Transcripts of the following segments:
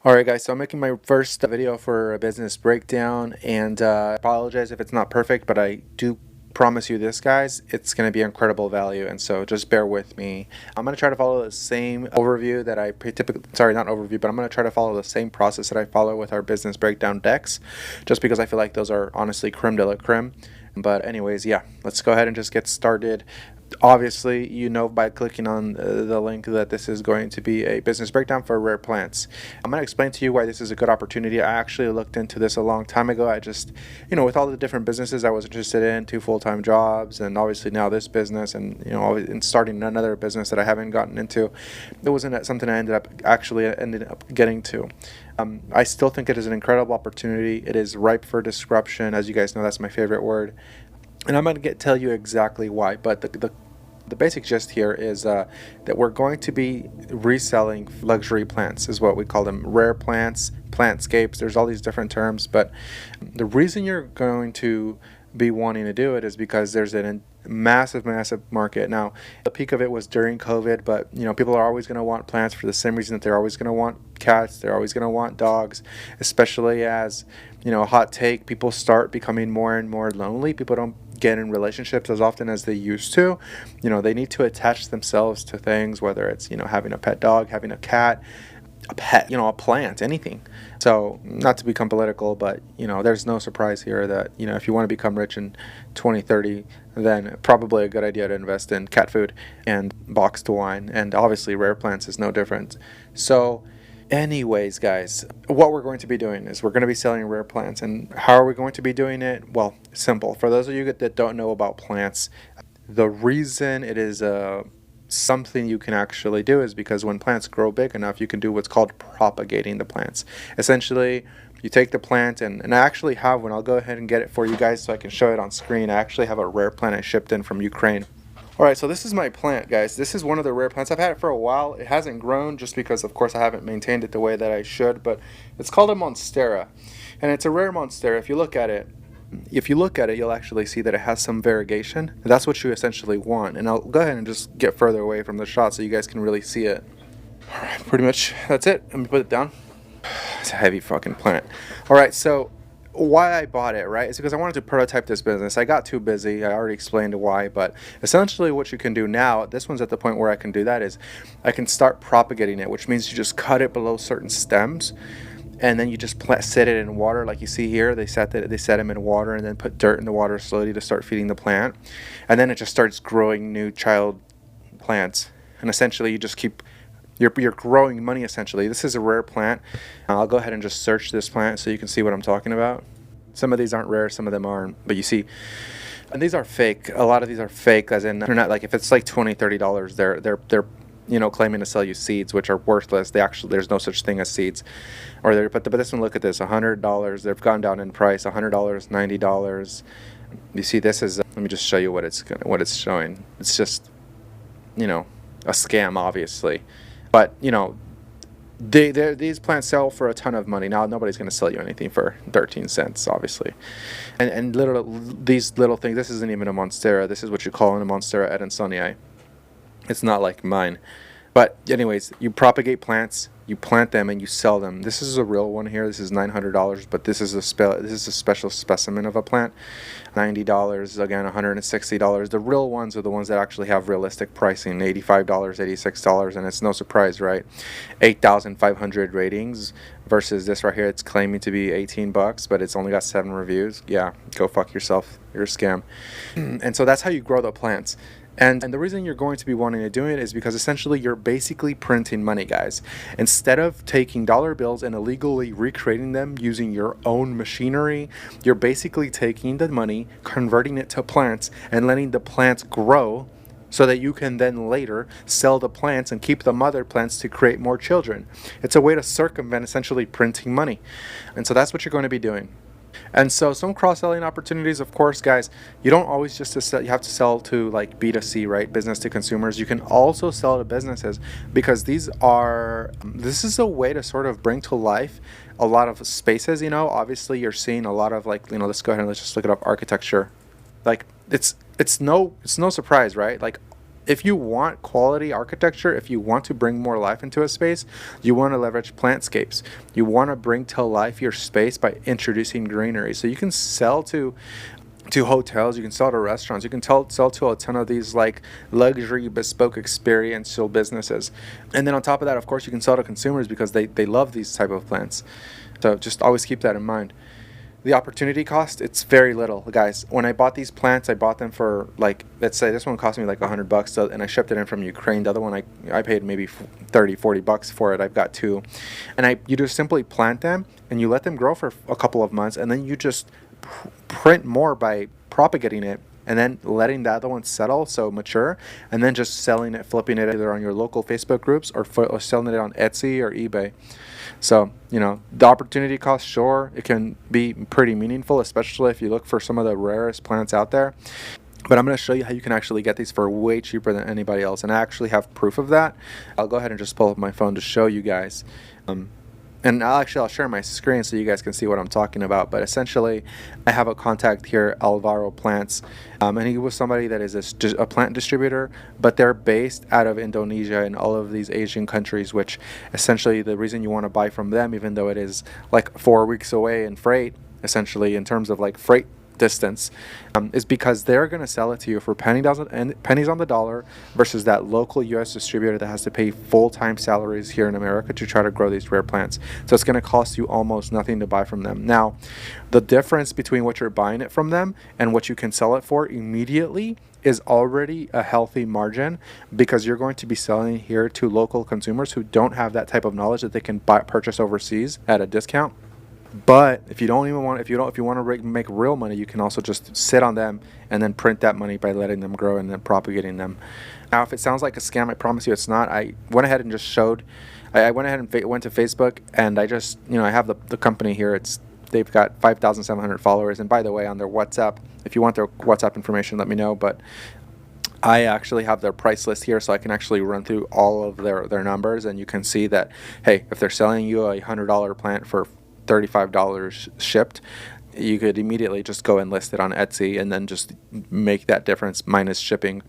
Alright guys, so I'm making my first video for a business breakdown, and I apologize if it's not perfect, but I do promise you this, guys, it's going to be incredible value, and so just bear with me. I'm going to try to follow the same overview that I typically, sorry, not overview, but I'm going to try to follow the same process that I follow with our business breakdown decks, just because I feel like those are honestly creme de la creme. But anyways, yeah, let's go ahead and just get started. Obviously, you know by clicking on the link that this is going to be a business breakdown for rare plants. I'm going to explain to you why this is a good opportunity. I actually looked into this a long time ago. I just, with all the different businesses I was interested in, 2 full-time jobs, and obviously now this business, and, and starting another business that I haven't gotten into, it wasn't something I ended up getting to. I still think it is an incredible opportunity. It is ripe for disruption. As you guys know, that's my favorite word. And I'm going to tell you exactly why, but the basic gist here is that we're going to be reselling luxury plants, is what we call them. Rare plants, plantscapes, there's all these different terms, but the reason you're going to be wanting to do it is because there's a massive market. Now, the peak of it was during COVID, but people are always going to want plants for the same reason that they're always going to want cats, they're always going to want dogs, especially as a hot take, people start becoming more and more lonely. People don't get in relationships as often as they used to. They need to attach themselves to things, whether it's having a pet dog, having a cat, a pet, a plant, anything. So, not to become political, but there's no surprise here that if you want to become rich in 2030, then probably a good idea to invest in cat food and boxed wine, and obviously rare plants is no different. So anyways, guys, what we're going to be doing is we're going to be selling rare plants. And how are we going to be doing it? Well, simple. For those of you that don't know about plants, the reason it is something you can actually do is because when plants grow big enough, you can do what's called propagating the plants. Essentially, you take the plant, and I actually have one. I'll go ahead and get it for you guys so I can show it on screen. I actually have a rare plant I shipped in from Ukraine. Alright, so this is my plant, guys. This is one of the rare plants. I've had it for a while. It hasn't grown just because, of course, I haven't maintained it the way that I should, but it's called a Monstera, and it's a rare Monstera. If you look at it, you'll actually see that it has some variegation. That's what you essentially want, and I'll go ahead and just get further away from the shot so you guys can really see it. Alright, pretty much that's it. Let me put it down. It's a heavy fucking plant. Alright, so why I bought it, right, is because I wanted to prototype this business. I got too busy. I already explained why, but essentially what you can do now, this one's at the point where I can do that, is I can start propagating it, which means you just cut it below certain stems, and then you just set it in water like you see here. They set them in water and then put dirt in the water slowly to start feeding the plant, and then it just starts growing new child plants, and essentially you just keep you're growing money. Essentially, this is a rare plant. I'll go ahead and just search this plant so you can see what I'm talking about. Some of these aren't rare, some of them aren't, but you see, and these are fake. A lot of these are fake, as in they're not, like, if it's like $20-$30, they're claiming to sell you seeds, which are worthless. There's no such thing as seeds. But this one, look at this, $100. They've gone down in price. $100, $90. You see, this is. Let me just show you what it's showing. It's just, a scam, obviously. But these plants sell for a ton of money. Now nobody's going to sell you anything for 13 cents, obviously. And these little things. This isn't even a Monstera. This is what you call a Monstera Adansonii. It's not like mine. But anyways, you propagate plants, you plant them, and you sell them. This is a real one here. This is $900, but this is a special specimen of a plant. $90, again $160. The real ones are the ones that actually have realistic pricing. $85, $86, and it's no surprise, right? 8,500 ratings versus this right here. It's claiming to be 18 bucks, but it's only got 7 reviews. Yeah, go fuck yourself. You're a scam. And so that's how you grow the plants. And the reason you're going to be wanting to do it is because essentially you're basically printing money, guys. Instead of taking dollar bills and illegally recreating them using your own machinery, you're basically taking the money, converting it to plants, and letting the plants grow so that you can then later sell the plants and keep the mother plants to create more children. It's a way to circumvent essentially printing money. And so that's what you're going to be doing. And so some cross-selling opportunities, of course, guys, you don't always just you have to sell to like B2C, right? Business to consumers. You can also sell to businesses, because this is a way to sort of bring to life a lot of spaces, Obviously you're seeing a lot of let's go ahead and let's just look it up, architecture. Like it's no surprise, right? Like if you want quality architecture, if you want to bring more life into a space, you want to leverage plantscapes. You want to bring to life your space by introducing greenery. So you can sell to hotels, you can sell to restaurants, you can sell to a ton of these like luxury bespoke experiential businesses. And then on top of that, of course, you can sell to consumers because they love these type of plants. So just always keep that in mind. The opportunity cost, it's very little, guys. When I bought these plants, I bought them for like, let's say this one cost me like $100, so, and I shipped it in from Ukraine. The other one, I paid maybe 30, $40 for it. I've got two. And you just simply plant them and you let them grow for a couple of months, and then you just print more by propagating it and then letting the other one settle, so mature, and then just selling it, flipping it either on your local Facebook groups or selling it on Etsy or eBay. So, the opportunity cost, sure, it can be pretty meaningful, especially if you look for some of the rarest plants out there. But I'm going to show you how you can actually get these for way cheaper than anybody else. And I actually have proof of that. I'll go ahead and just pull up my phone to show you guys. And I'll share my screen so you guys can see what I'm talking about. But essentially, I have a contact here, Alvaro Plants, and he was somebody that is a plant distributor, but they're based out of Indonesia and all of these Asian countries, which essentially the reason you want to buy from them, even though it is like 4 weeks away in freight, essentially in terms of like freight distance, is because they're going to sell it to you for pennies on the dollar versus that local U.S. distributor that has to pay full-time salaries here in America to try to grow these rare plants. So it's going to cost you almost nothing to buy from them. Now, the difference between what you're buying it from them and what you can sell it for immediately is already a healthy margin, because you're going to be selling here to local consumers who don't have that type of knowledge that they can purchase overseas at a discount. But if you want to make real money, you can also just sit on them and then print that money by letting them grow and then propagating them. Now, if it sounds like a scam, I promise you it's not. I went ahead and just showed. I went ahead and went to Facebook, and I just, I have the company here. They've got 5,700 followers. And by the way, on their WhatsApp, if you want their WhatsApp information, let me know. But I actually have their price list here, so I can actually run through all of their numbers, and you can see that, hey, if they're selling you a $100 plant for $35 shipped, you could immediately just go and list it on Etsy and then just make that difference minus shipping.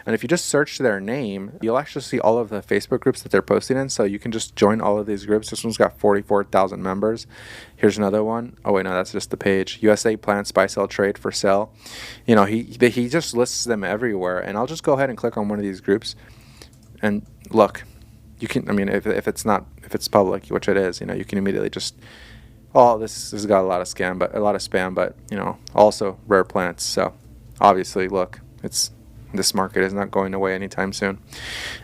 And if you just search their name, you'll actually see all of the Facebook groups that they're posting in, so you can just join all of these groups. This one's got 44,000 members. Here's another one. Oh wait, no, that's just the page. USA Plants Buy Sell Trade for Sale. He just lists them everywhere, and I'll just go ahead and click on one of these groups and look. You can, if it's public, which it is, you can immediately just, this has got a lot of spam, but also rare plants. So obviously, look, this market is not going away anytime soon.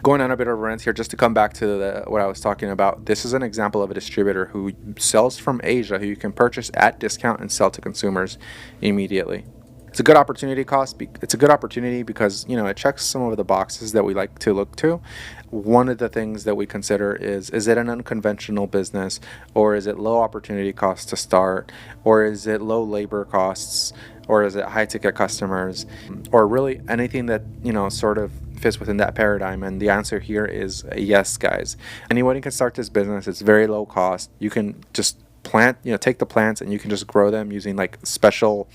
Going on a bit of a rant here, just to come back to what I was talking about. This is an example of a distributor who sells from Asia, who you can purchase at discount and sell to consumers immediately. It's a good opportunity cost. It's a good opportunity because, it checks some of the boxes that we like to look to. One of the things that we consider is it an unconventional business, or is it low opportunity cost to start, or is it low labor costs, or is it high ticket customers, or really anything that, sort of fits within that paradigm? And the answer here is yes, guys. Anyone can start this business. It's very low cost. You can just take the plants and you can just grow them using like special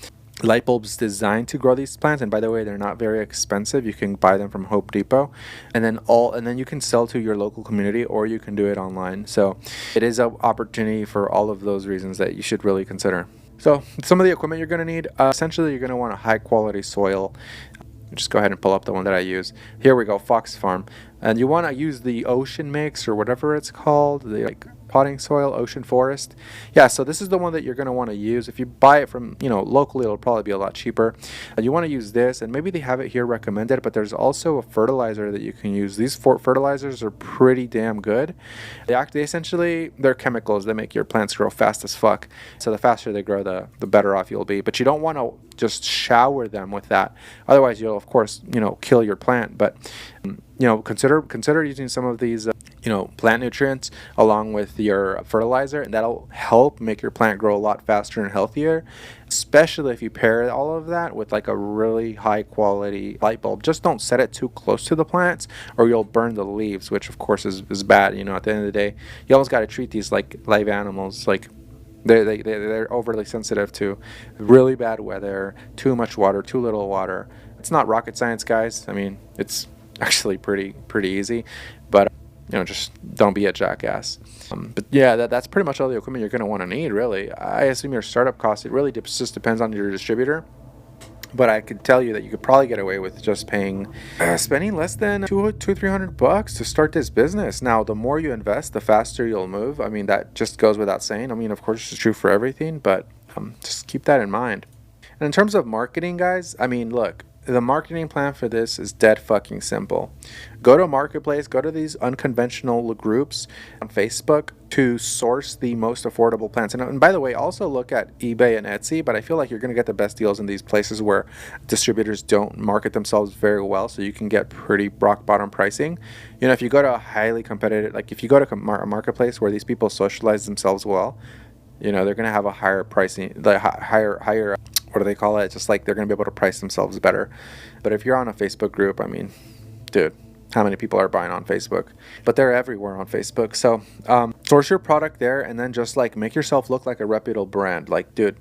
light bulbs designed to grow these plants. And by the way, they're not very expensive. You can buy them from Home Depot, and then you can sell to your local community, or you can do it online. So it is an opportunity for all of those reasons that you should really consider. So some of the equipment you're going to need, essentially you're going to want a high quality soil. Just go ahead and pull up the one that I use. Here we go, Fox Farm. And you want to use the Ocean Mix, or whatever it's called, the potting soil, Ocean Forest. Yeah, so this is the one that you're going to want to use. If you buy it from, locally, it'll probably be a lot cheaper. You want to use this, and maybe they have it here recommended, but there's also a fertilizer that you can use. These fertilizers are pretty damn good. They're chemicals that make your plants grow fast as fuck. So the faster they grow, the better off you'll be. But you don't want to just shower them with that. Otherwise, you'll, of course, kill your plant. But consider using some of these plant nutrients along with your fertilizer, and that'll help make your plant grow a lot faster and healthier, especially if you pair all of that with like a really high quality light bulb. Just don't set it too close to the plants, or you'll burn the leaves, which of course is bad. At the end of the day, you almost got to treat these like live animals. Like they're overly sensitive to really bad weather, too much water, too little water. It's not rocket science, guys. It's actually pretty easy, but just don't be a jackass. But yeah, that's pretty much all the equipment you're going to want to need, really. I assume your startup cost, it really just depends on your distributor. But I could tell you that you could probably get away with just spending less than $300 to start this business. Now, the more you invest, the faster you'll move. I mean, that just goes without saying. I mean, of course, it's true for everything, but just keep that in mind. And in terms of marketing, guys, I mean, look, the marketing plan for this is dead fucking simple. Go to a marketplace, go to these unconventional groups on Facebook to source the most affordable plans. And by the way, also look at eBay and Etsy, but I feel like you're going to get the best deals in these places where distributors don't market themselves very well, so you can get pretty rock bottom pricing. If you go to a highly competitive, like if you go to a marketplace where these people socialize themselves well, they're going to have a higher pricing, like higher what do they call it? Just like they're going to be able to price themselves better. But if you're on a Facebook group, I mean, dude, how many people are buying on Facebook? But they're everywhere on Facebook. So source your product there, and then just like make yourself look like a reputable brand. Like, dude,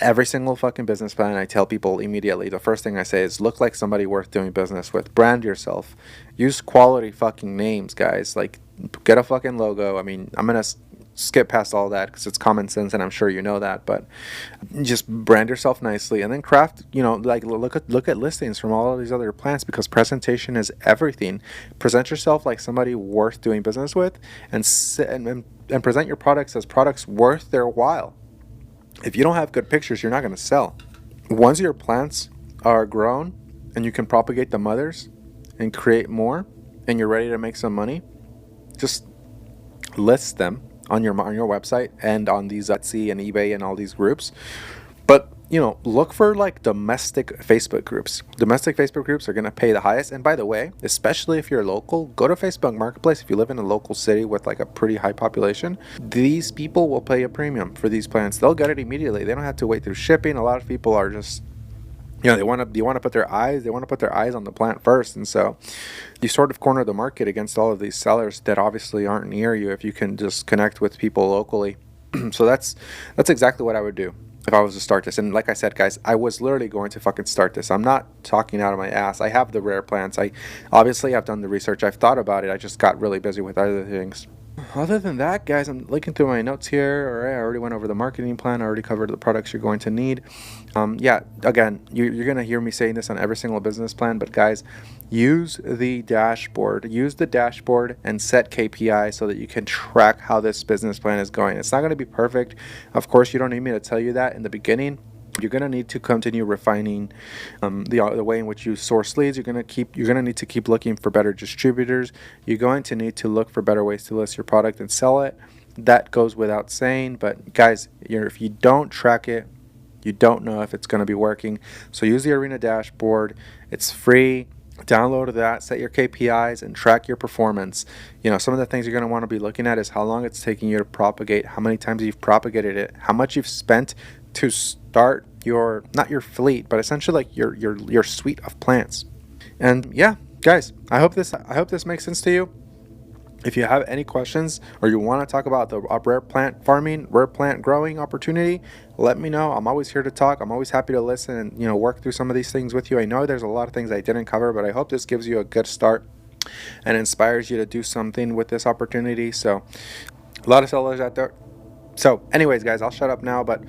every single fucking business plan I tell people immediately, the first thing I say is look like somebody worth doing business with. Brand yourself. Use quality fucking names, guys. Like, get a fucking logo. I mean, I'm going to skip past all that because it's common sense, and I'm sure you know that, but just brand yourself nicely, and then craft, like look at listings from all of these other plants, because presentation is everything. Present yourself like somebody worth doing business with, and present your products as products worth their while. If you don't have good pictures, you're not going to sell. Once your plants are grown and you can propagate the mothers and create more, and you're ready to make some money, just list them on your website and on these Etsy and eBay and all these groups. But look for like domestic Facebook groups. Domestic Facebook groups are going to pay the highest. And by the way, especially if you're local, go to Facebook Marketplace. If you live in a local city with like a pretty high population, these people will pay a premium for these plants. They'll get it immediately. They don't have to wait through shipping. A lot of people are just they want to put their eyes on the plant first, and so you sort of corner the market against all of these sellers that obviously aren't near you if you can just connect with people locally. So that's exactly what I would do if I was to start this. And like I said, guys, I was literally going to fucking start this. I'm not talking out of my ass. I have the rare plants. I obviously have done the research. I've thought about it. I just got really busy with other things. Other than that, guys, I'm looking through my notes here. All right, I already went over the marketing plan. I already covered the products you're going to need. Yeah, again, you're going to hear me saying this on every single business plan, but guys, use the dashboard. Use the dashboard and set KPI so that you can track how this business plan is going. It's not going to be perfect. Of course, you don't need me to tell you that in the beginning. You're going to need to continue refining the way in which you source leads. You're going to need to keep looking for better distributors. You're going to need to look for better ways to list your product and sell it. That goes without saying. But guys, if you don't track it, you don't know if it's going to be working. So use the Arena dashboard. It's free. Download that, set your KPIs, and track your performance. Some of the things you're going to want to be looking at is how long it's taking you to propagate, how many times you've propagated it, how much you've spent to start not your fleet, but essentially like your suite of plants. And yeah, guys, I hope this makes sense to you. If you have any questions or you want to talk about the rare plant farming, rare plant growing opportunity, let me know. I'm always here to talk. I'm always happy to listen and work through some of these things with you. I know there's a lot of things I didn't cover, but I hope this gives you a good start and inspires you to do something with this opportunity. So a lot of sellers out there. So anyways, guys, I'll shut up now, but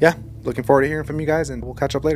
yeah, looking forward to hearing from you guys, and we'll catch up later.